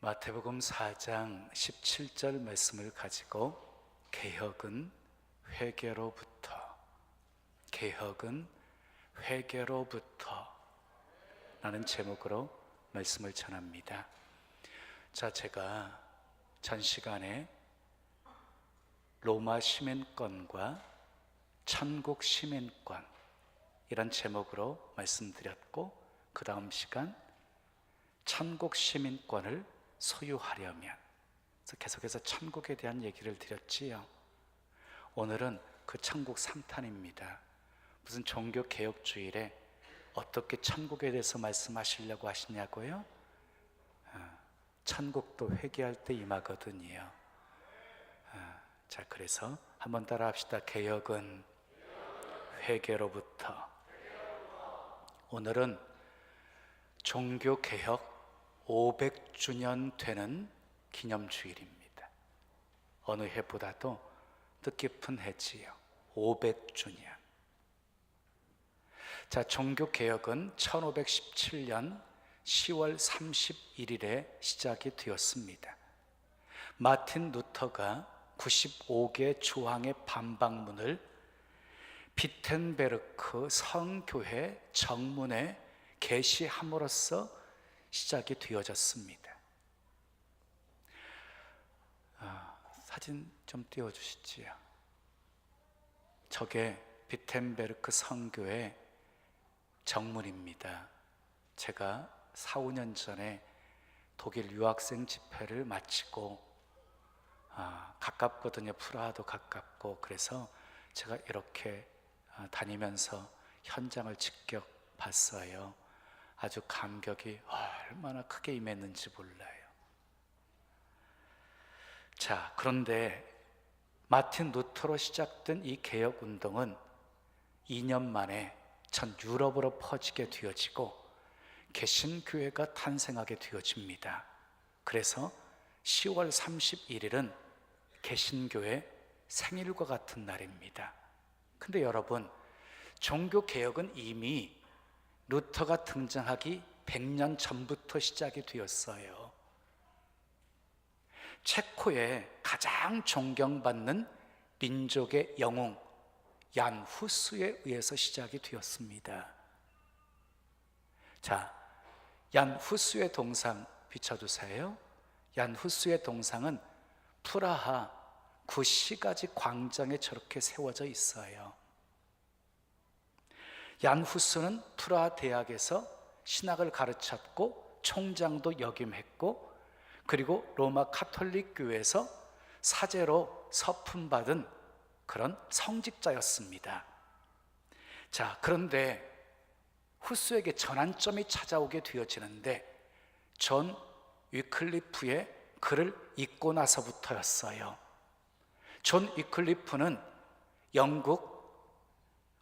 마태복음 4장 17절 말씀을 가지고 개혁은 회개로부터 라는 제목으로 말씀을 전합니다. 자, 제가 전 시간에 로마 시민권과 천국 시민권 이런 제목으로 말씀드렸고, 그 다음 시간 천국 시민권을 소유하려면, 그래서 계속해서 천국에 대한 얘기를 드렸지요. 오늘은 그 천국 3탄입니다. 무슨 종교 개혁 주일에 어떻게 천국에 대해서 말씀하시려고 하시냐고요? 천국도 회개할 때 임하거든요. 자, 그래서 한번 따라 합시다. 개혁은 회개로부터. 오늘은 종교 개혁 500주년 되는 기념주일입니다. 어느 해보다도 뜻깊은 해지요. 500주년. 자, 종교개혁은 1517년 10월 31일에 시작이 되었습니다. 마틴 루터가 95개 조항의 반박문을 비텐베르크 성교회 정문에 게시함으로써 시작이 되어졌습니다. 사진 좀 띄워주시지요. 저게 비텐베르크 성교회 정문입니다. 제가 4, 5년 전에 독일 유학생 집회를 마치고 가깝거든요. 프라하도 가깝고, 그래서 제가 이렇게 다니면서 현장을 직접 봤어요. 아주 감격이 얼마나 크게 임했는지 몰라요. 자, 그런데 마틴 루터로 시작된 이 개혁운동은 2년 만에 전 유럽으로 퍼지게 되어지고 개신교회가 탄생하게 되어집니다. 그래서 10월 31일은 개신교회 생일과 같은 날입니다. 근데 여러분, 종교개혁은 이미 루터가 등장하기 100년 전부터 시작이 되었어요. 체코의 가장 존경받는 민족의 영웅 얀 후스에 의해서 시작이 되었습니다. 자, 얀 후스의 동상 비춰주세요. 얀 후스의 동상은 프라하 구시가지 광장에 저렇게 세워져 있어요. 얀 후스는 프라하 대학에서 신학을 가르쳤고 총장도 역임했고, 그리고 로마 카톨릭 교회에서 사제로 서품받은 그런 성직자였습니다. 자, 그런데 후스에게 전환점이 찾아오게 되어지는데 존 위클리프의 글을 읽고 나서부터였어요. 존 위클리프는 영국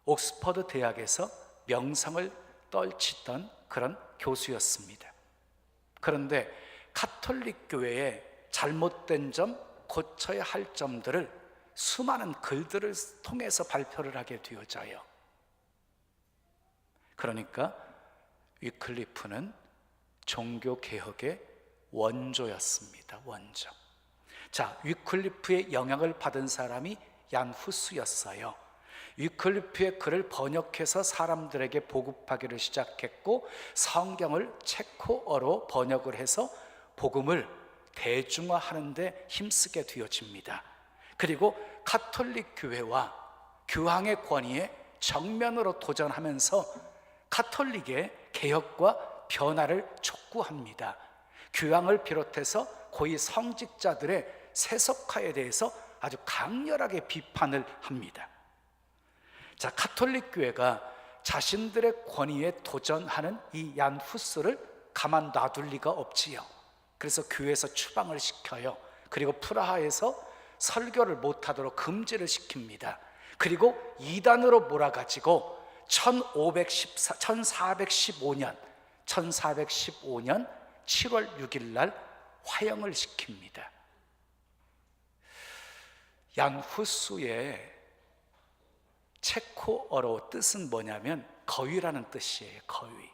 옥스퍼드 대학에서 명성을 떨치던 그런 교수였습니다. 그런데 카톨릭 교회의 잘못된 점, 고쳐야 할 점들을 수많은 글들을 통해서 발표를 하게 되어져요. 그러니까 위클리프는 종교개혁의 원조였습니다. 원조. 자, 위클리프의 영향을 받은 사람이 얀 후스였어요. 위클리프의 글을 번역해서 사람들에게 보급하기를 시작했고, 성경을 체코어로 번역을 해서 복음을 대중화하는 데 힘쓰게 되어집니다. 그리고 카톨릭 교회와 교황의 권위에 정면으로 도전하면서 카톨릭의 개혁과 변화를 촉구합니다. 교황을 비롯해서 고위 성직자들의 세속화에 대해서 아주 강렬하게 비판을 합니다. 자, 카톨릭 교회가 자신들의 권위에 도전하는 이 얀 후스를 가만 놔둘 리가 없지요. 그래서 교회에서 추방을 시켜요. 그리고 프라하에서 설교를 못하도록 금지를 시킵니다. 그리고 이단으로 몰아가지고 1415년 7월 6일 날 화형을 시킵니다. 얀 후스의 체코어로 뜻은 뭐냐면 거위라는 뜻이에요. 거위.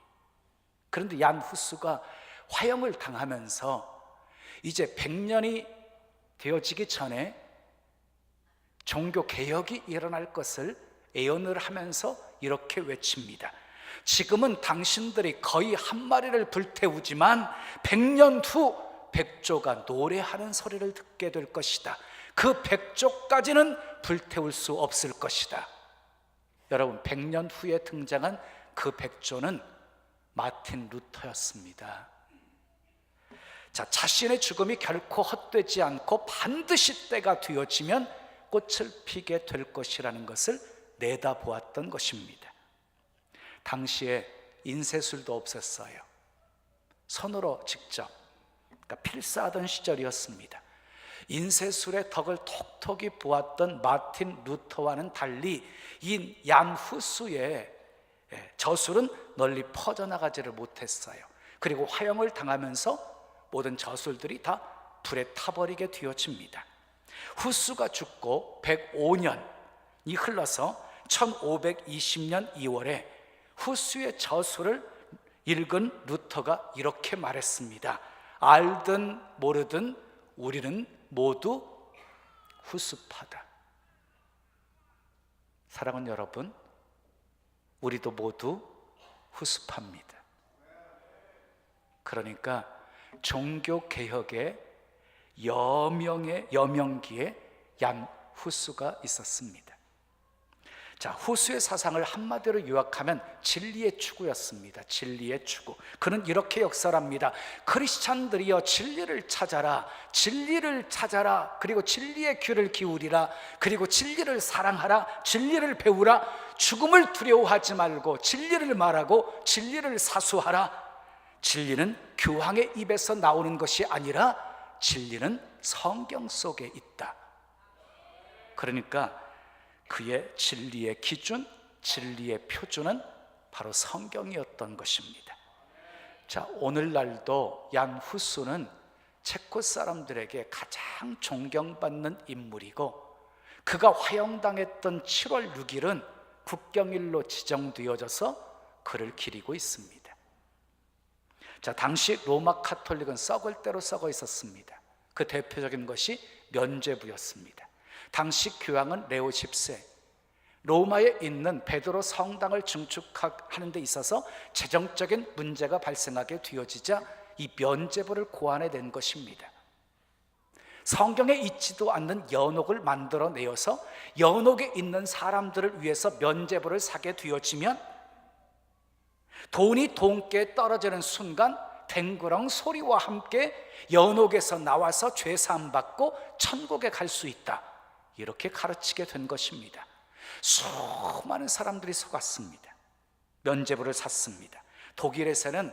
그런데 얀 후스가 화형을 당하면서 이제 100년이 되어지기 전에 종교 개혁이 일어날 것을 예언을 하면서 이렇게 외칩니다. 지금은 당신들이 거의 한 마리를 불태우지만 100년 후 백조가 노래하는 소리를 듣게 될 것이다. 그 백조까지는 불태울 수 없을 것이다. 여러분, 100년 후에 등장한 그 백조는 마틴 루터였습니다. 자, 자신의 죽음이 결코 헛되지 않고 반드시 때가 되어지면 꽃을 피게 될 것이라는 것을 내다보았던 것입니다. 당시에 인쇄술도 없었어요. 손으로 직접, 그러니까 필사하던 시절이었습니다. 인쇄술의 덕을 톡톡히 보았던 마틴 루터와는 달리 이 얀 후스의 저술은 널리 퍼져나가지를 못했어요. 그리고 화형을 당하면서 모든 저술들이 다 불에 타버리게 되어집니다. 후스가 죽고 105년이 흘러서 1520년 2월에 후스의 저술을 읽은 루터가 이렇게 말했습니다. 알든 모르든 우리는 모두 후스파다. 사랑하는 여러분, 우리도 모두 후스파입니다. 그러니까 종교개혁의 여명기에 얀 후스가 있었습니다. 자, 후스의 사상을 한마디로 요약하면 진리의 추구였습니다. 진리의 추구. 그는 이렇게 역설합니다. 크리스찬들이여, 진리를 찾아라. 진리를 찾아라. 그리고 진리의 귀를 기울이라. 그리고 진리를 사랑하라. 진리를 배우라. 죽음을 두려워하지 말고 진리를 말하고 진리를 사수하라. 진리는 교황의 입에서 나오는 것이 아니라 진리는 성경 속에 있다. 그러니까 그의 진리의 기준, 진리의 표준은 바로 성경이었던 것입니다. 자, 오늘날도 얀 후스는 체코 사람들에게 가장 존경받는 인물이고, 그가 화형당했던 7월 6일은 국경일로 지정되어져서 그를 기리고 있습니다. 자, 당시 로마 카톨릭은 썩을 대로 썩어 있었습니다. 그 대표적인 것이 면죄부였습니다. 당시 교황은 레오 10세, 로마에 있는 베드로 성당을 증축하는 데 있어서 재정적인 문제가 발생하게 되어지자 이 면죄부를 고안해낸 것입니다. 성경에 있지도 않는 연옥을 만들어내어서 연옥에 있는 사람들을 위해서 면죄부를 사게 되어지면 돈이 돈께 떨어지는 순간 댕그렁 소리와 함께 연옥에서 나와서 죄사함 받고 천국에 갈 수 있다, 이렇게 가르치게 된 것입니다. 수많은 사람들이 속았습니다. 면죄부를 샀습니다. 독일에서는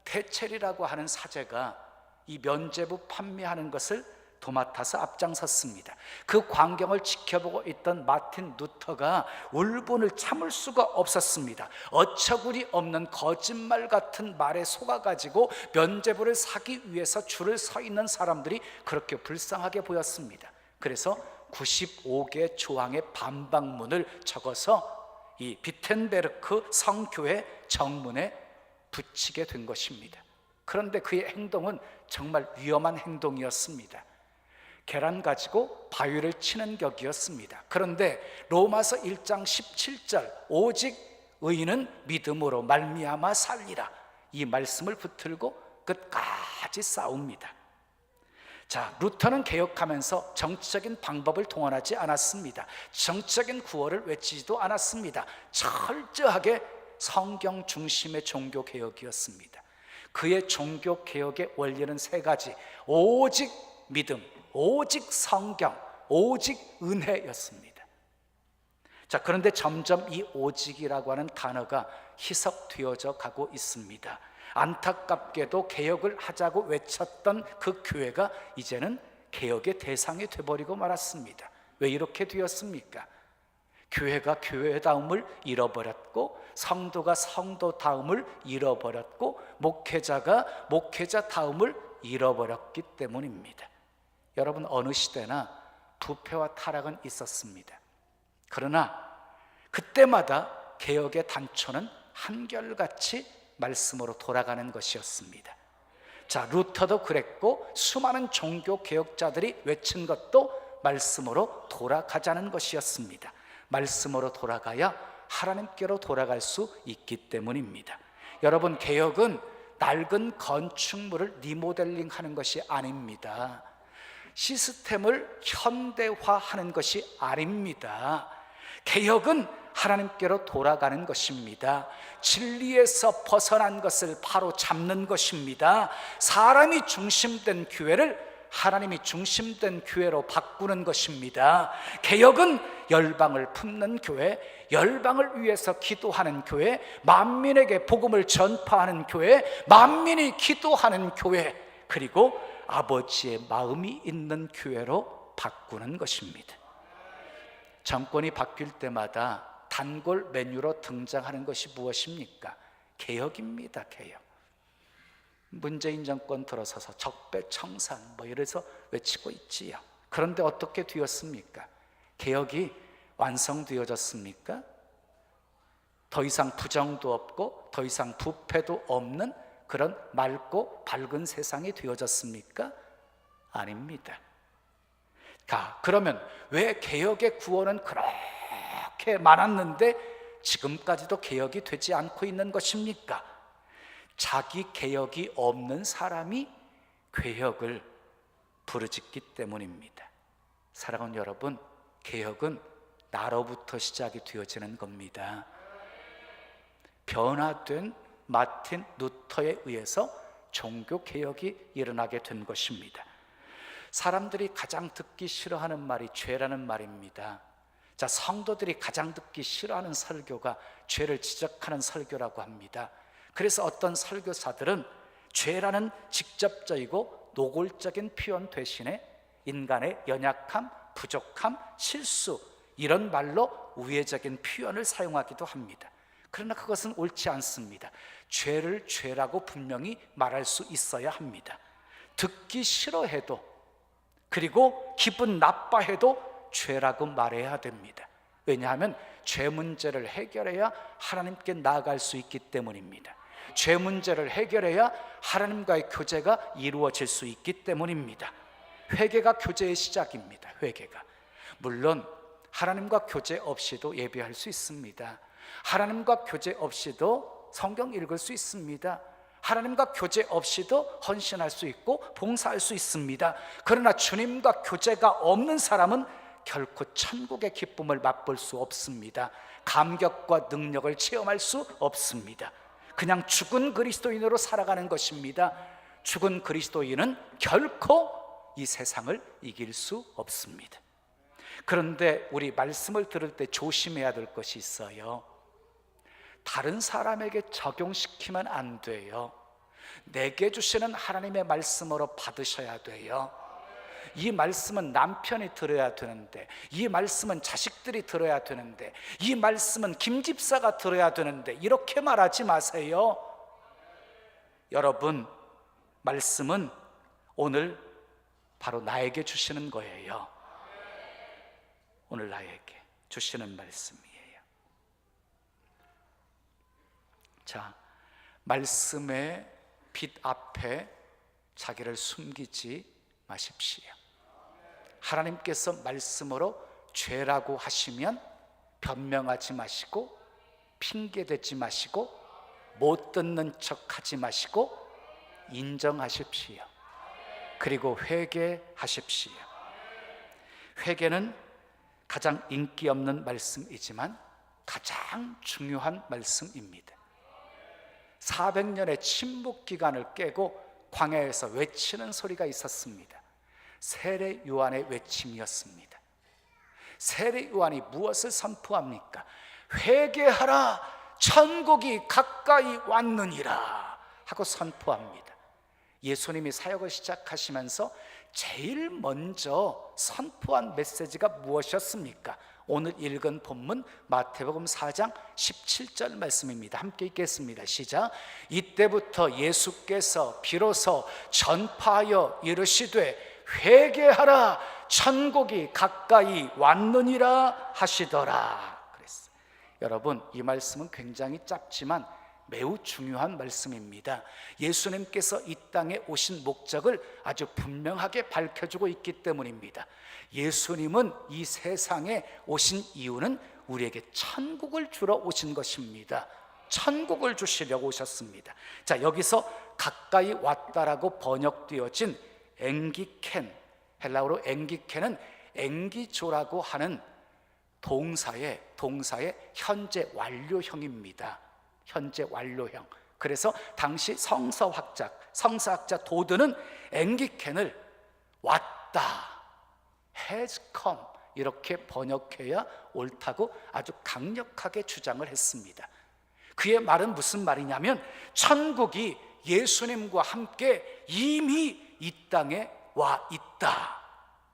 테첼이라고 하는 사제가 이 면죄부 판매하는 것을 도맡아서 앞장섰습니다. 그 광경을 지켜보고 있던 마틴 루터가 울분을 참을 수가 없었습니다. 어처구니 없는 거짓말 같은 말에 속아가지고 면죄부를 사기 위해서 줄을 서 있는 사람들이 그렇게 불쌍하게 보였습니다. 그래서 95개 조항의 반박문을 적어서 이 비텐베르크 성교회 정문에 붙이게 된 것입니다. 그런데 그의 행동은 정말 위험한 행동이었습니다. 계란 가지고 바위를 치는 격이었습니다. 그런데 로마서 1장 17절 오직 의인은 믿음으로 말미암아 살리라, 이 말씀을 붙들고 끝까지 싸웁니다. 자, 루터는 개혁하면서 정치적인 방법을 동원하지 않았습니다. 정치적인 구호를 외치지도 않았습니다. 철저하게 성경 중심의 종교개혁이었습니다. 그의 종교개혁의 원리는 세 가지: 오직 믿음, 오직 성경, 오직 은혜였습니다. 자, 그런데 점점 이 오직이라고 하는 단어가 희석되어져 가고 있습니다. 안타깝게도 개혁을 하자고 외쳤던 그 교회가 이제는 개혁의 대상이 되어버리고 말았습니다. 왜 이렇게 되었습니까? 교회가 교회다움을 잃어버렸고, 성도가 성도다움을 잃어버렸고, 목회자가 목회자다움을 잃어버렸기 때문입니다. 여러분, 어느 시대나 부패와 타락은 있었습니다. 그러나 그때마다 개혁의 단초는 한결같이 말씀으로 돌아가는 것이었습니다. 자, 루터도 그랬고 수많은 종교 개혁자들이 외친 것도 말씀으로 돌아가자는 것이었습니다. 말씀으로 돌아가야 하나님께로 돌아갈 수 있기 때문입니다. 여러분, 개혁은 낡은 건축물을 리모델링하는 것이 아닙니다. 시스템을 현대화하는 것이 아닙니다. 개혁은 하나님께로 돌아가는 것입니다. 진리에서 벗어난 것을 바로 잡는 것입니다. 사람이 중심된 교회를 하나님이 중심된 교회로 바꾸는 것입니다. 개혁은 열방을 품는 교회, 열방을 위해서 기도하는 교회, 만민에게 복음을 전파하는 교회, 만민이 기도하는 교회, 그리고 아버지의 마음이 있는 교회로 바꾸는 것입니다. 정권이 바뀔 때마다 단골 메뉴로 등장하는 것이 무엇입니까? 개혁입니다. 개혁. 문재인 정권 들어서서 적폐청산 이래서 외치고 있지요. 그런데 어떻게 되었습니까? 개혁이 완성되어졌습니까? 더 이상 부정도 없고 더 이상 부패도 없는 그런 맑고 밝은 세상이 되어졌습니까? 아닙니다. 그러면 왜 개혁의 구원은 그렇게 많았는데 지금까지도 개혁이 되지 않고 있는 것입니까? 자기 개혁이 없는 사람이 개혁을 부르짖기 때문입니다. 사랑하는 여러분, 개혁은 나로부터 시작이 되어지는 겁니다. 변화된 마틴 루터에 의해서 종교개혁이 일어나게 된 것입니다. 사람들이 가장 듣기 싫어하는 말이 죄라는 말입니다. 자, 성도들이 가장 듣기 싫어하는 설교가 죄를 지적하는 설교라고 합니다. 그래서 어떤 설교사들은 죄라는 직접적이고 노골적인 표현 대신에 인간의 연약함, 부족함, 실수 이런 말로 우회적인 표현을 사용하기도 합니다. 그러나 그것은 옳지 않습니다. 죄를 죄라고 분명히 말할 수 있어야 합니다. 듣기 싫어해도 그리고 기분 나빠해도 죄라고 말해야 됩니다. 왜냐하면 죄 문제를 해결해야 하나님께 나아갈 수 있기 때문입니다. 죄 문제를 해결해야 하나님과의 교제가 이루어질 수 있기 때문입니다. 회개가 교제의 시작입니다. 회개가. 물론 하나님과 교제 없이도 예배할 수 있습니다. 하나님과 교제 없이도 성경 읽을 수 있습니다. 하나님과 교제 없이도 헌신할 수 있고 봉사할 수 있습니다. 그러나 주님과 교제가 없는 사람은 결코 천국의 기쁨을 맛볼 수 없습니다. 감격과 능력을 체험할 수 없습니다. 그냥 죽은 그리스도인으로 살아가는 것입니다. 죽은 그리스도인은 결코 이 세상을 이길 수 없습니다. 그런데 우리 말씀을 들을 때 조심해야 될 것이 있어요. 다른 사람에게 적용시키면 안 돼요. 내게 주시는 하나님의 말씀으로 받으셔야 돼요. 이 말씀은 남편이 들어야 되는데, 이 말씀은 자식들이 들어야 되는데, 이 말씀은 김 집사가 들어야 되는데, 이렇게 말하지 마세요. 여러분, 말씀은 오늘 바로 나에게 주시는 거예요. 오늘 나에게 주시는 말씀이에요. 자, 말씀의 빛 앞에 자기를 숨기지 마십시오. 하나님께서 말씀으로 죄라고 하시면 변명하지 마시고, 핑계대지 마시고, 못 듣는 척하지 마시고 인정하십시오. 그리고 회개하십시오. 회개는 가장 인기 없는 말씀이지만 가장 중요한 말씀입니다. 400년의 침묵 기간을 깨고 광야에서 외치는 소리가 있었습니다. 세례 요한의 외침이었습니다. 세례 요한이 무엇을 선포합니까? 회개하라, 천국이 가까이 왔느니라 하고 선포합니다. 예수님이 사역을 시작하시면서 제일 먼저 선포한 메시지가 무엇이었습니까? 오늘 읽은 본문 마태복음 4장 17절 말씀입니다. 함께 읽겠습니다. 시작. 이때부터 예수께서 비로소 전파하여 이르시되 회개하라, 천국이 가까이 왔느니라 하시더라 그랬어요. 여러분, 이 말씀은 굉장히 짧지만 매우 중요한 말씀입니다. 예수님께서 이 땅에 오신 목적을 아주 분명하게 밝혀주고 있기 때문입니다. 예수님은 이 세상에 오신 이유는 우리에게 천국을 주러 오신 것입니다. 천국을 주시려고 오셨습니다. 자, 여기서 가까이 왔다라고 번역되어진 엥기켄, 헬라어로 엥기켄은 엥기조라고 하는 동사의 현재 완료형입니다. 현재 완료형. 그래서 당시 성서학자 도드는 엥기켄을 왔다, has come 이렇게 번역해야 옳다고 아주 강력하게 주장을 했습니다. 그의 말은 무슨 말이냐면 천국이 예수님과 함께 이미 이 땅에 와 있다,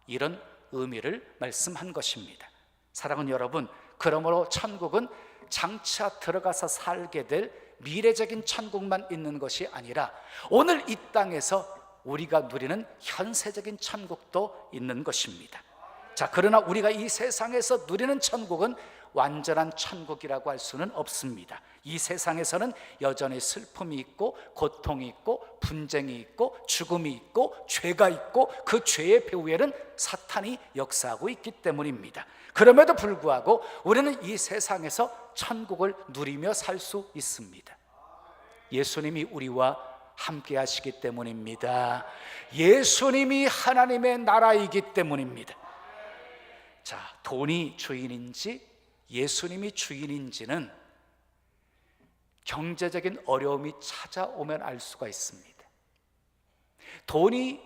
이런 의미를 말씀한 것입니다. 사랑하는 여러분, 그러므로 천국은 장차 들어가서 살게 될 미래적인 천국만 있는 것이 아니라 오늘 이 땅에서 우리가 누리는 현세적인 천국도 있는 것입니다. 자, 그러나 우리가 이 세상에서 누리는 천국은 완전한 천국이라고 할 수는 없습니다. 이 세상에서는 여전히 슬픔이 있고 고통이 있고 분쟁이 있고 죽음이 있고 죄가 있고 그 죄의 배후에는 사탄이 역사하고 있기 때문입니다. 그럼에도 불구하고 우리는 이 세상에서 천국을 누리며 살 수 있습니다. 예수님이 우리와 함께 하시기 때문입니다. 예수님이 하나님의 나라이기 때문입니다. 자, 돈이 주인인지 예수님이 주인인지는 경제적인 어려움이 찾아오면 알 수가 있습니다. 돈이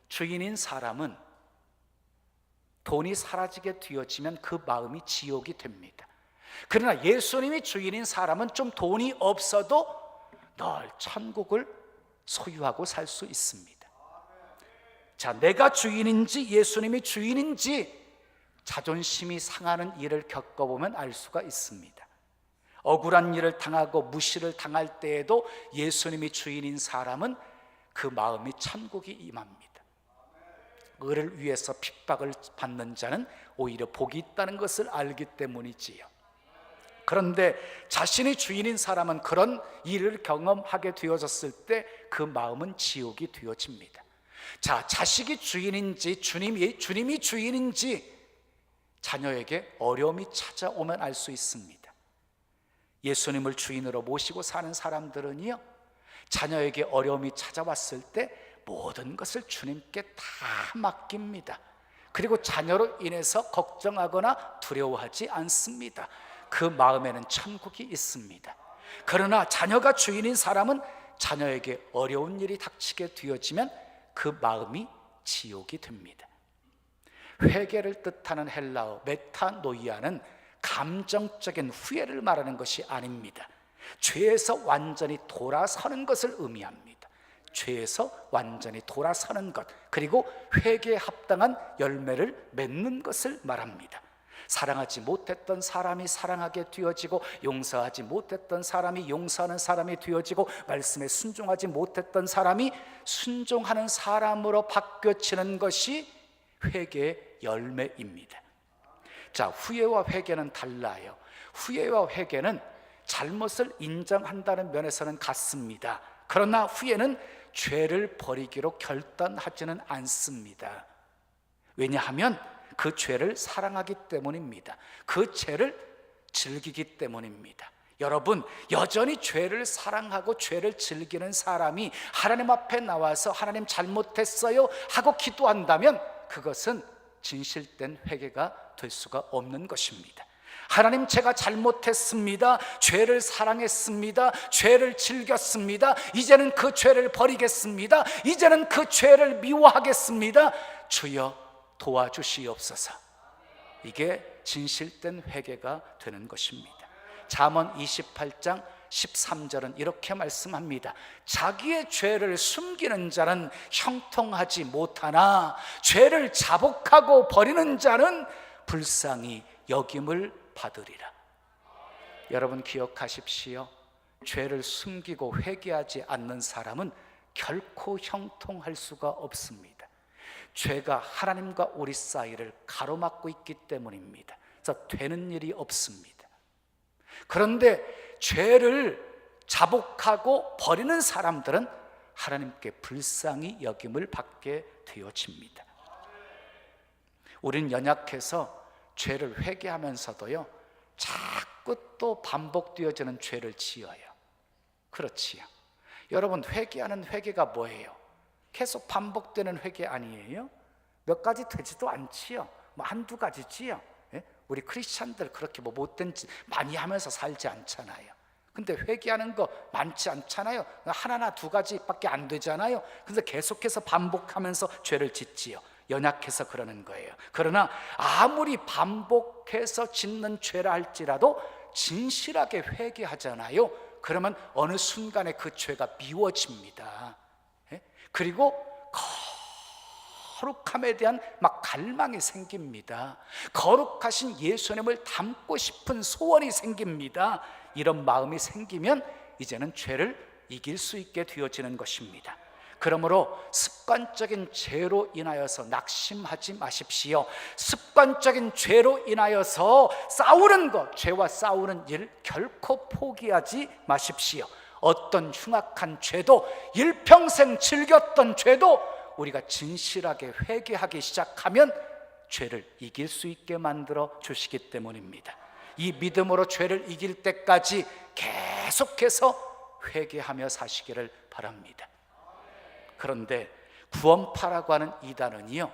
주인인 사람은 돈이 사라지게 되어지면 그 마음이 지옥이 됩니다. 그러나 예수님이 주인인 사람은 좀 돈이 없어도 늘 천국을 소유하고 살 수 있습니다. 자, 내가 주인인지 예수님이 주인인지 자존심이 상하는 일을 겪어보면 알 수가 있습니다. 억울한 일을 당하고 무시를 당할 때에도 예수님이 주인인 사람은 그 마음이 천국이 임합니다. 의를 위해서 핍박을 받는 자는 오히려 복이 있다는 것을 알기 때문이지요. 그런데 자신이 주인인 사람은 그런 일을 경험하게 되어졌을 때 그 마음은 지옥이 되어집니다. 자, 자식이 주인인지 주님이 주인인지 자녀에게 어려움이 찾아오면 알 수 있습니다. 예수님을 주인으로 모시고 사는 사람들은요, 자녀에게 어려움이 찾아왔을 때 모든 것을 주님께 다 맡깁니다. 그리고 자녀로 인해서 걱정하거나 두려워하지 않습니다. 그 마음에는 천국이 있습니다. 그러나 자녀가 주인인 사람은 자녀에게 어려운 일이 닥치게 되어지면 그 마음이 지옥이 됩니다. 회개를 뜻하는 헬라어 메타노이아는 감정적인 후회를 말하는 것이 아닙니다. 죄에서 완전히 돌아서는 것을 의미합니다. 죄에서 완전히 돌아서는 것, 그리고 회개에 합당한 열매를 맺는 것을 말합니다. 사랑하지 못했던 사람이 사랑하게 되어지고, 용서하지 못했던 사람이 용서하는 사람이 되어지고, 말씀에 순종하지 못했던 사람이 순종하는 사람으로 바뀌어지는 것이 회개의 열매입니다. 자, 후회와 회개는 달라요. 후회와 회개는 잘못을 인정한다는 면에서는 같습니다. 그러나 후회는 죄를 버리기로 결단하지는 않습니다. 왜냐하면 그 죄를 사랑하기 때문입니다. 그 죄를 즐기기 때문입니다. 여러분, 여전히 죄를 사랑하고 죄를 즐기는 사람이 하나님 앞에 나와서 하나님 잘못했어요 하고 기도한다면 그것은 진실된 회개가 될 수가 없는 것입니다. 하나님, 제가 잘못했습니다. 죄를 사랑했습니다. 죄를 즐겼습니다. 이제는 그 죄를 버리겠습니다. 이제는 그 죄를 미워하겠습니다. 주여 도와주시옵소서. 이게 진실된 회개가 되는 것입니다. 잠언 28장 13절은 이렇게 말씀합니다. 자기의 죄를 숨기는 자는 형통하지 못하나 죄를 자복하고 버리는 자는 불쌍히 여김을 받으리라. 여러분 기억하십시오. 죄를 숨기고 회개하지 않는 사람은 결코 형통할 수가 없습니다. 죄가 하나님과 우리 사이를 가로막고 있기 때문입니다. 그래서 되는 일이 없습니다. 그런데 죄를 자복하고 버리는 사람들은 하나님께 불쌍히 여김을 받게 되어집니다. 우리는 연약해서 죄를 회개하면서도요, 자꾸 또 반복되어지는 죄를 지어요. 그렇지요. 여러분, 회개하는 회개가 뭐예요? 계속 반복되는 회개 아니에요? 몇 가지 되지도 않지요. 뭐 한두 가지지요. 예? 우리 크리스찬들 그렇게 뭐 못된 짓 많이 하면서 살지 않잖아요. 근데 회개하는 거 많지 않잖아요. 하나나 두 가지밖에 안 되잖아요. 근데 계속해서 반복하면서 죄를 짓지요. 연약해서 그러는 거예요. 그러나 아무리 반복해서 짓는 죄라 할지라도 진실하게 회개하잖아요. 그러면 어느 순간에 그 죄가 미워집니다. 예? 그리고 거룩함에 대한 막 갈망이 생깁니다. 거룩하신 예수님을 닮고 싶은 소원이 생깁니다. 이런 마음이 생기면 이제는 죄를 이길 수 있게 되어지는 것입니다. 그러므로 습관적인 죄로 인하여서 낙심하지 마십시오. 습관적인 죄로 인하여서 싸우는 것, 죄와 싸우는 일 결코 포기하지 마십시오. 어떤 흉악한 죄도, 일평생 즐겼던 죄도 우리가 진실하게 회개하기 시작하면 죄를 이길 수 있게 만들어 주시기 때문입니다. 이 믿음으로 죄를 이길 때까지 계속해서 회개하며 사시기를 바랍니다. 그런데 구원파라고 하는 이단은요,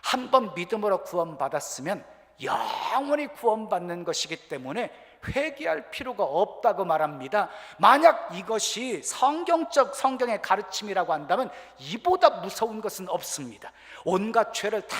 한번 믿음으로 구원받았으면 영원히 구원받는 것이기 때문에 회개할 필요가 없다고 말합니다. 만약 이것이 성경의 가르침이라고 한다면 이보다 무서운 것은 없습니다. 온갖 죄를 다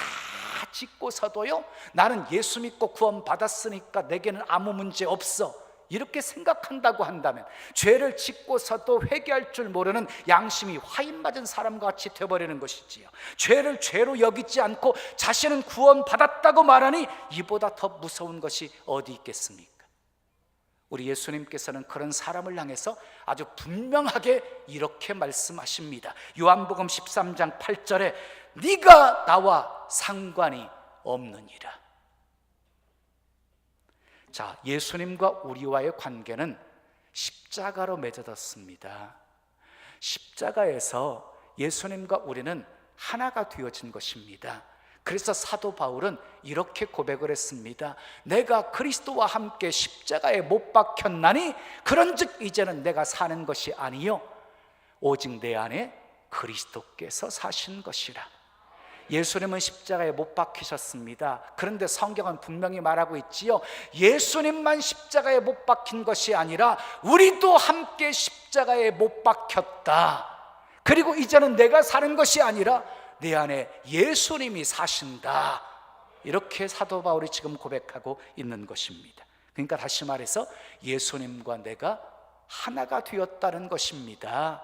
짓고서도요, 나는 예수 믿고 구원받았으니까 내게는 아무 문제 없어, 이렇게 생각한다고 한다면, 죄를 짓고서도 회개할 줄 모르는 양심이 화인 맞은 사람과 같이 되어버리는 것이지요. 죄를 죄로 여기지 않고 자신은 구원받았다고 말하니 이보다 더 무서운 것이 어디 있겠습니까? 우리 예수님께서는 그런 사람을 향해서 아주 분명하게 이렇게 말씀하십니다. 요한복음 13장 8절에 네가 나와 상관이 없느니라. 자, 예수님과 우리와의 관계는 십자가로 맺어졌습니다. 십자가에서 예수님과 우리는 하나가 되어진 것입니다. 그래서 사도 바울은 이렇게 고백을 했습니다. 내가 그리스도와 함께 십자가에 못 박혔나니 그런즉 이제는 내가 사는 것이 아니요 오직 내 안에 그리스도께서 사신 것이라. 예수님은 십자가에 못 박히셨습니다. 그런데 성경은 분명히 말하고 있지요. 예수님만 십자가에 못 박힌 것이 아니라 우리도 함께 십자가에 못 박혔다. 그리고 이제는 내가 사는 것이 아니라 내 안에 예수님이 사신다. 이렇게 사도 바울이 지금 고백하고 있는 것입니다. 그러니까 다시 말해서 예수님과 내가 하나가 되었다는 것입니다.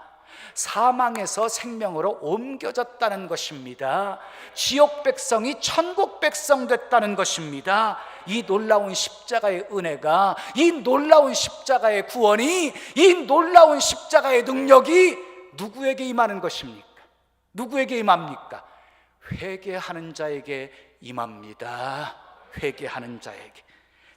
사망에서 생명으로 옮겨졌다는 것입니다. 지옥 백성이 천국 백성 됐다는 것입니다. 이 놀라운 십자가의 은혜가, 이 놀라운 십자가의 구원이, 이 놀라운 십자가의 능력이 누구에게 임하는 것입니까? 누구에게 임합니까? 회개하는 자에게 임합니다. 회개하는 자에게.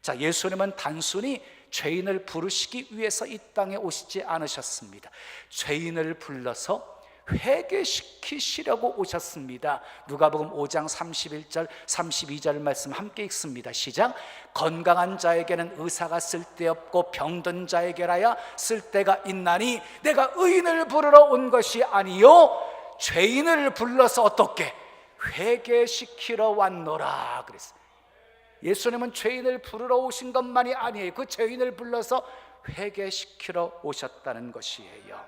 자, 예수님은 단순히 죄인을 부르시기 위해서 이 땅에 오시지 않으셨습니다. 죄인을 불러서 회개시키시려고 오셨습니다. 누가복음 5장 31절 32절 말씀 함께 읽습니다. 시작. 건강한 자에게는 의사가 쓸데없고 병든 자에게라야 쓸데가 있나니 내가 의인을 부르러 온 것이 아니요 죄인을 불러서 어떻게 회개시키러 왔노라 그랬어요. 예수님은 죄인을 부르러 오신 것만이 아니에요. 그 죄인을 불러서 회개시키러 오셨다는 것이에요.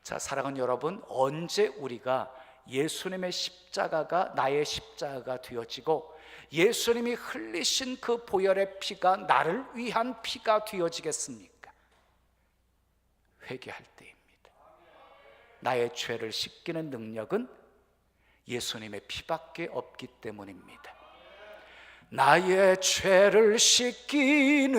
자, 사랑하는 여러분, 언제 우리가 예수님의 십자가가 나의 십자가가 되어지고 예수님이 흘리신 그 보혈의 피가 나를 위한 피가 되어지겠습니까? 회개할 때입니다. 나의 죄를 씻기는 능력은 예수님의 피밖에 없기 때문입니다. 나의 죄를 씻기는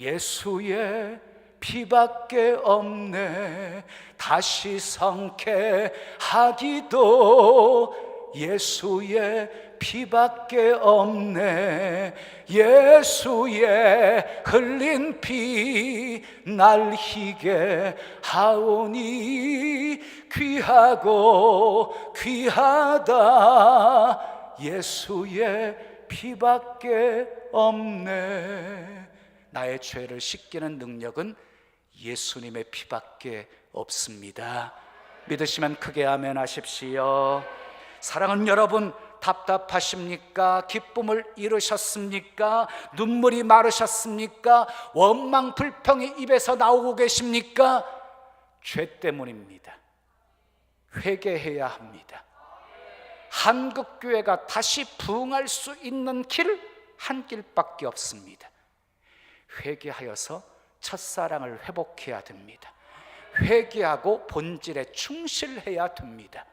예수의 피밖에 없네. 다시 성케 하기도 예수의 피밖에 없네. 예수의 흘린 피 날 희게 하오니 귀하고 귀하다. 예수의 피밖에 없네. 나의 죄를 씻기는 능력은 예수님의 피밖에 없습니다. 믿으시면 크게 아멘 하십시오. 사랑하는 여러분, 답답하십니까? 기쁨을 잃으셨습니까? 눈물이 마르셨습니까? 원망 불평이 입에서 나오고 계십니까? 죄 때문입니다. 회개해야 합니다. 한국교회가 다시 부흥할 수 있는 길, 한 길밖에 없습니다. 회개하여서 첫사랑을 회복해야 됩니다. 회개하고 본질에 충실해야 됩니다.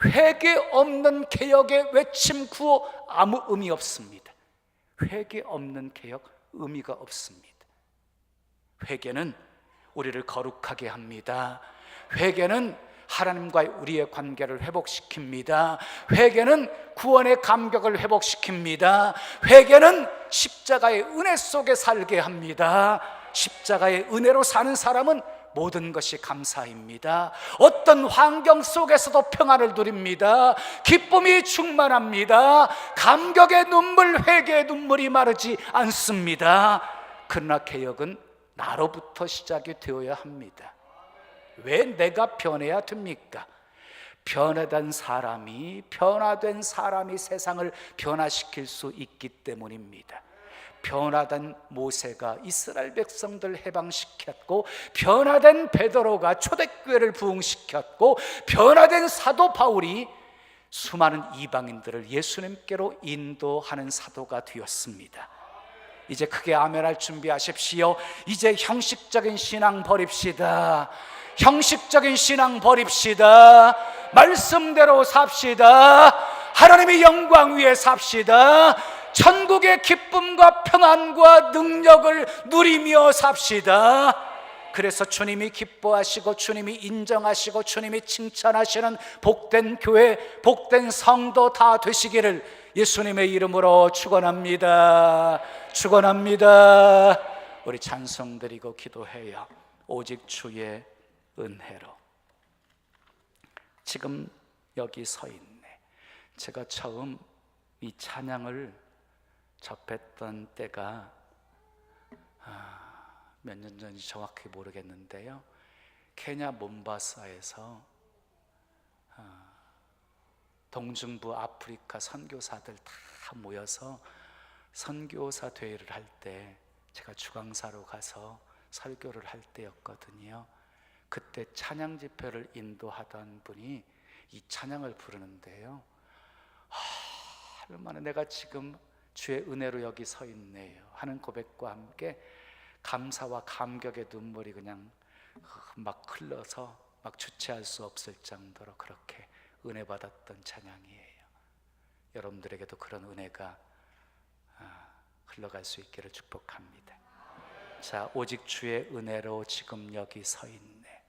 회개 없는 개혁의 외침 구호 아무 의미 없습니다. 회개 없는 개혁 의미가 없습니다. 회개는 우리를 거룩하게 합니다. 회개는 하나님과의 우리의 관계를 회복시킵니다. 회개는 구원의 감격을 회복시킵니다. 회개는 십자가의 은혜 속에 살게 합니다. 십자가의 은혜로 사는 사람은 모든 것이 감사입니다. 어떤 환경 속에서도 평안을 누립니다. 기쁨이 충만합니다. 감격의 눈물, 회개의 눈물이 마르지 않습니다. 그러나 개혁은 나로부터 시작이 되어야 합니다. 왜 내가 변해야 됩니까? 변화된 사람이 세상을 변화시킬 수 있기 때문입니다. 변화된 모세가 이스라엘 백성들 해방시켰고, 변화된 베드로가 초대교회를 부흥시켰고, 변화된 사도 바울이 수많은 이방인들을 예수님께로 인도하는 사도가 되었습니다. 이제 크게 아멘할 준비하십시오. 이제 형식적인 신앙 버립시다. 형식적인 신앙 버립시다. 말씀대로 삽시다. 하나님의 영광 위에 삽시다. 천국의 기쁨과 평안과 능력을 누리며 삽시다. 그래서 주님이 기뻐하시고 주님이 인정하시고 주님이 칭찬하시는 복된 교회, 복된 성도 다 되시기를 예수님의 이름으로 축원합니다. 축원합니다. 우리 찬송 드리고 기도해요. 오직 주의 은혜로. 지금 여기 서 있네. 제가 처음 이 찬양을 접했던 때가 몇 년 전인지 정확히 모르겠는데요, 케냐 몬바사에서 동중부 아프리카 선교사들 다 모여서 선교사 대회를 할 때 제가 주강사로 가서 설교를 할 때였거든요. 그때 찬양 집회를 인도하던 분이 이 찬양을 부르는데요, 얼마나 내가 지금 주의 은혜로 여기 서 있네요 하는 고백과 함께 감사와 감격의 눈물이 그냥 막 흘러서 막 주체할 수 없을 정도로 그렇게 은혜 받았던 찬양이에요. 여러분들에게도 그런 은혜가 흘러갈 수 있기를 축복합니다. 자, 오직 주의 은혜로 지금 여기 서 있네.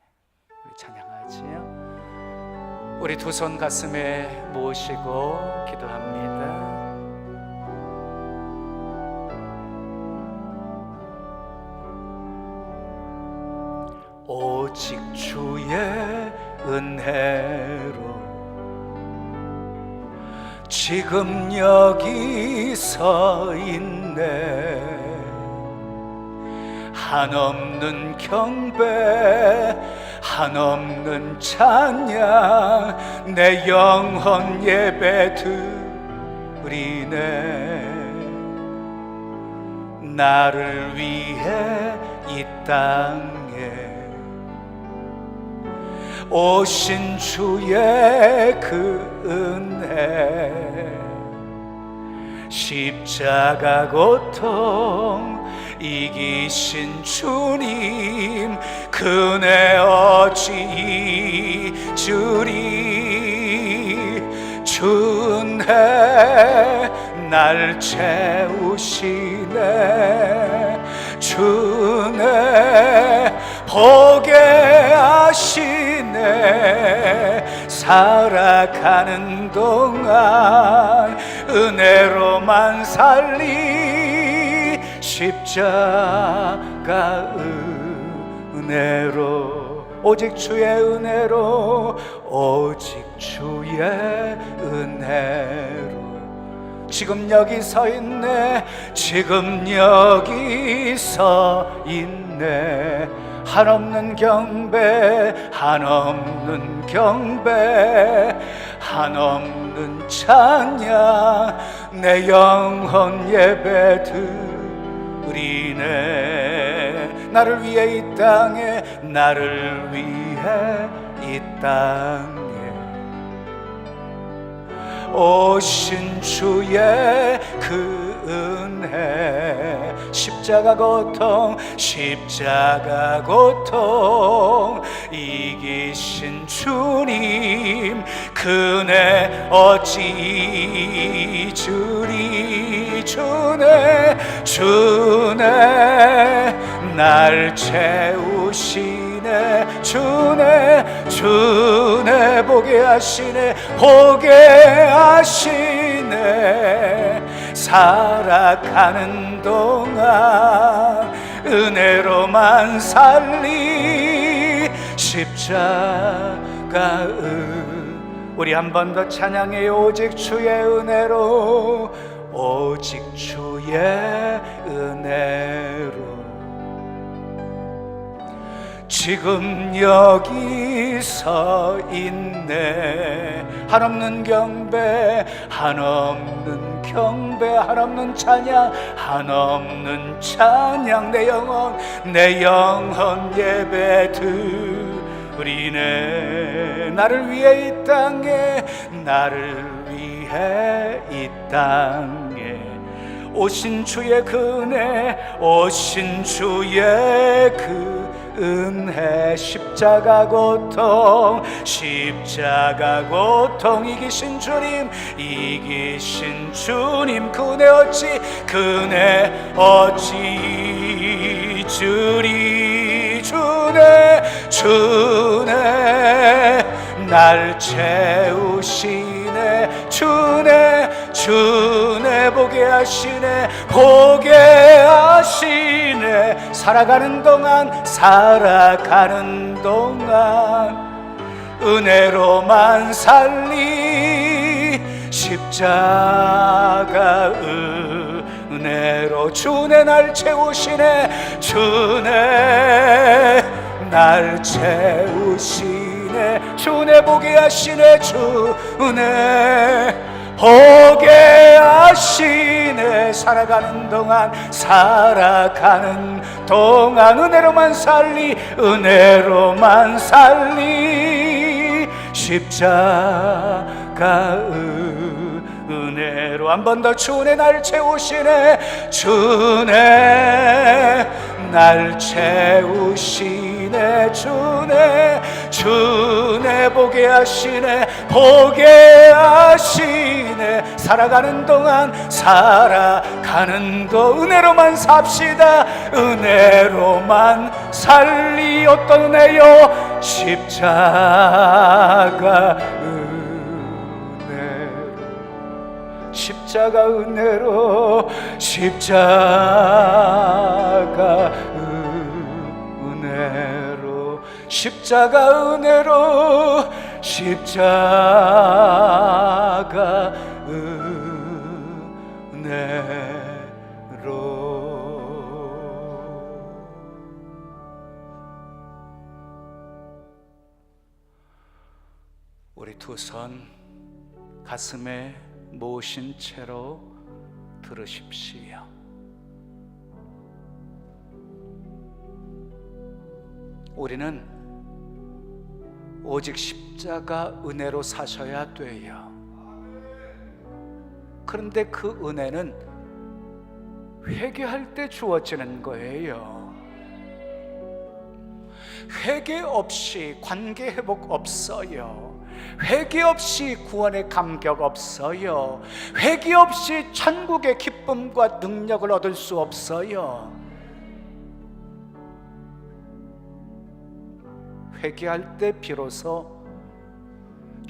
우리 찬양하지요. 우리 두 손 가슴에 모으시고 기도합니다. 오직 주의 은혜로 지금 여기 서 있네. 한없는 경배, 한없는 찬양, 내 영혼 예배 드리네. 나를 위해 이 땅에 오신 주의 그 은혜, 십자가 고통 이기신 주님, 그 은혜 어찌 잊으리. 주 은혜 날 채우시네. 주 은혜 보게 하시네. 살아가는 동안 은혜로만 살리 십자가 은혜로 오직 주의 은혜로 오직 주의 은혜로 지금 여기 서 있네 지금 여기 서 있네 한없는 경배 한없는 경배 한없는 찬양 내 영혼 예배 드리네 나를 위해 이 땅에 나를 위해 이 땅에 오신 주의 그 은혜 십자가 고통 이기신 주님 그네 어찌 주리 주네 날 채우시네 주네 보게 하시네 살아가는 동안 은혜로만 살리 십자가 우리 한 번 더 찬양해요 오직 주의 은혜로 오직 주의 은혜로 지금 여기 서 있네 한없는 경배 한없는 찬양 한없는 찬양 내 영혼 예배 드리네 나를 위해 이 땅에 오신 주의 그네 오신 주의 그 은혜 십자가 고통 이기신 주님 그네 어찌 주리 주네 날 채우시네 주네 보게 하시네 살아가는 동안 은혜로만 살리 십자가 은혜로 주네 날 채우시네 날 채우시네 주네 보게 하시네 주네 보게 하시네 살아가는 동안 은혜로만 살리 십자가 은혜로 한 번 더 주네 날 채우시네 주네 날 채우시네 주네 보게 하시네 살아가는 동안 은혜로만 삽시다 은혜로만 살리 어떤 은혜요 십자가 은혜로 십자가 은혜로 우리 두 손 가슴에 모으신 채로 들으십시오. 우리는 오직 십자가 은혜로 사셔야 돼요. 그런데 그 은혜는 회개할 때 주어지는 거예요. 회개 없이 관계 회복 없어요. 회개 없이 구원의 감격 없어요. 회개 없이 천국의 기쁨과 능력을 얻을 수 없어요. 회개할 때 비로소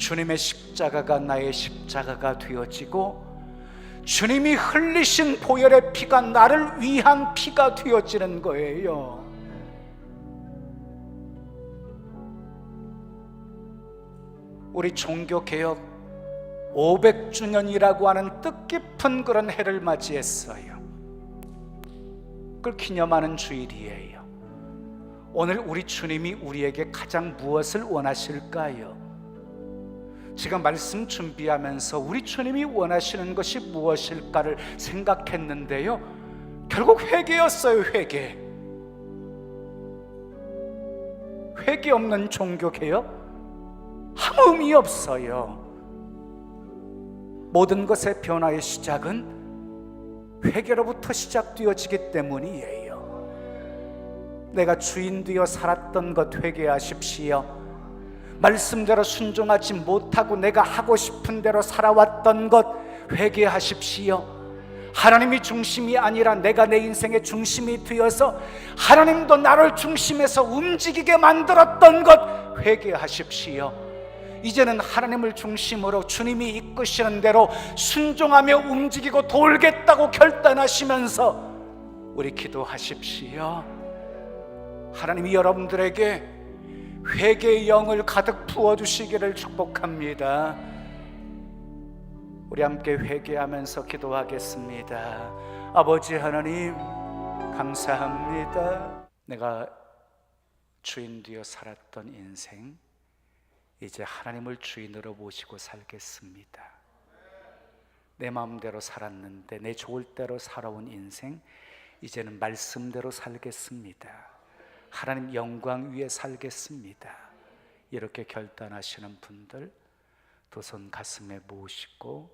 주님의 십자가가 나의 십자가가 되어지고 주님이 흘리신 보혈의 피가 나를 위한 피가 되어지는 거예요. 우리 종교개혁 500주년이라고 하는 뜻깊은 그런 해를 맞이했어요. 그걸 기념하는 주일이에요. 오늘 우리 주님이 우리에게 가장 무엇을 원하실까요? 제가 말씀 준비하면서 우리 주님이 원하시는 것이 무엇일까를 생각했는데요, 결국 회개였어요. 회개 없는 종교개혁 아무 의미 없어요. 모든 것의 변화의 시작은 회개로부터 시작되어지기 때문이에요. 내가 주인 되어 살았던 것 회개하십시오. 말씀대로 순종하지 못하고 내가 하고 싶은 대로 살아왔던 것 회개하십시오. 하나님이 중심이 아니라 내가 내 인생의 중심이 되어서 하나님도 나를 중심에서 움직이게 만들었던 것 회개하십시오. 이제는 하나님을 중심으로 주님이 이끄시는 대로 순종하며 움직이고 돌겠다고 결단하시면서 우리 기도하십시오. 하나님이 여러분들에게 회개의 영을 가득 부어주시기를 축복합니다. 우리 함께 회개하면서 기도하겠습니다. 아버지 하나님, 감사합니다. 내가 주인 되어 살았던 인생, 이제 하나님을 주인으로 모시고 살겠습니다. 내 마음대로 살았는데, 내 좋을 대로 살아온 인생, 이제는 말씀대로 살겠습니다. 하나님 영광 위에 살겠습니다. 이렇게 결단하시는 분들 두 손 가슴에 모시고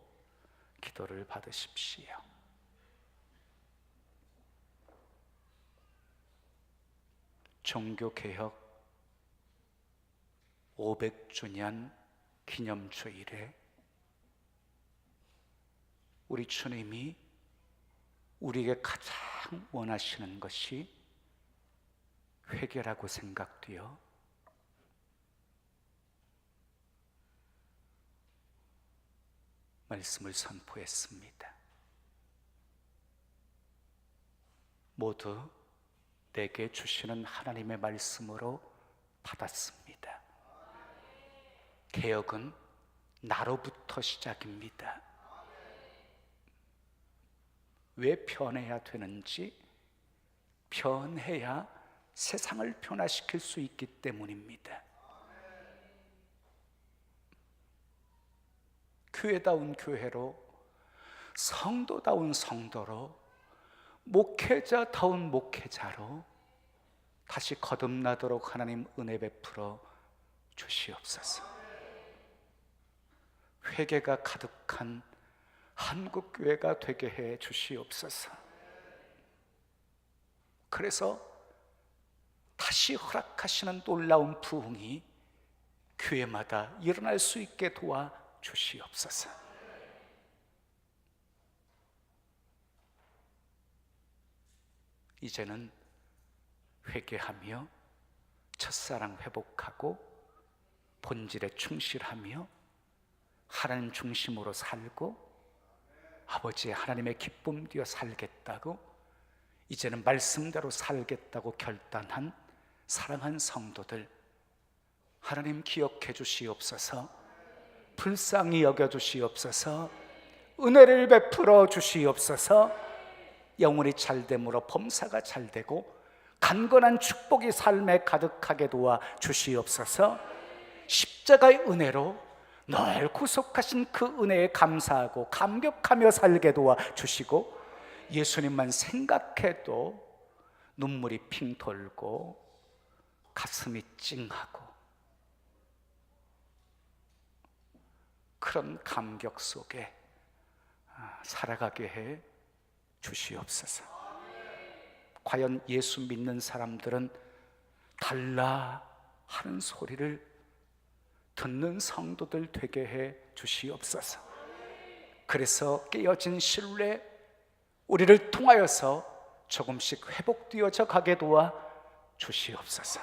기도를 받으십시오. 종교개혁 500주년 기념주일에 우리 주님이 우리에게 가장 원하시는 것이 회개라고 생각되어 말씀을 선포했습니다. 모두 내게 주시는 하나님의 말씀으로 받았습니다. 개혁은 나로부터 시작입니다. 왜 변해야 되는지, 변해야 세상을 변화시킬 수 있기 때문입니다. 교회다운 교회로, 성도다운 성도로, 목회자다운 목회자로 다시 거듭나도록 하나님 은혜 베풀어 주시옵소서. 회개가 가득한 한국교회가 되게 해 주시옵소서. 그래서 다시 허락하시는 놀라운 부흥이 교회마다 일어날 수 있게 도와 주시옵소서. 이제는 회개하며 첫사랑 회복하고 본질에 충실하며 하나님 중심으로 살고 아버지의 하나님의 기쁨 되어 살겠다고, 이제는 말씀대로 살겠다고 결단한 사랑한 성도들, 하나님 기억해 주시옵소서. 불쌍히 여겨 주시옵소서. 은혜를 베풀어 주시옵소서. 영혼이 잘됨으로 범사가 잘되고 강건한 축복이 삶에 가득하게 도와 주시옵소서. 십자가의 은혜로 널 구속하신 그 은혜에 감사하고 감격하며 살게 도와 주시고, 예수님만 생각해도 눈물이 핑 돌고 가슴이 찡하고 그런 감격 속에 살아가게 해 주시옵소서. 과연 예수 믿는 사람들은 달라 하는 소리를 듣는 성도들 되게 해 주시옵소서. 그래서 깨어진 신뢰, 우리를 통하여서 조금씩 회복되어져 가게 도와 주시옵소서.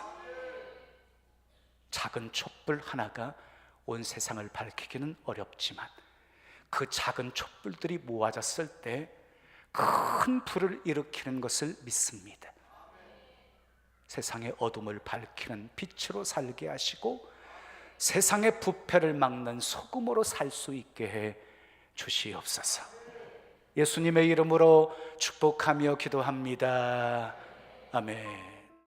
작은 촛불 하나가 온 세상을 밝히기는 어렵지만 그 작은 촛불들이 모아졌을 때 큰 불을 일으키는 것을 믿습니다. 세상의 어둠을 밝히는 빛으로 살게 하시고 세상의 부패를 막는 소금으로 살 수 있게 해 주시옵소서. 예수님의 이름으로 축복하며 기도합니다. 아멘.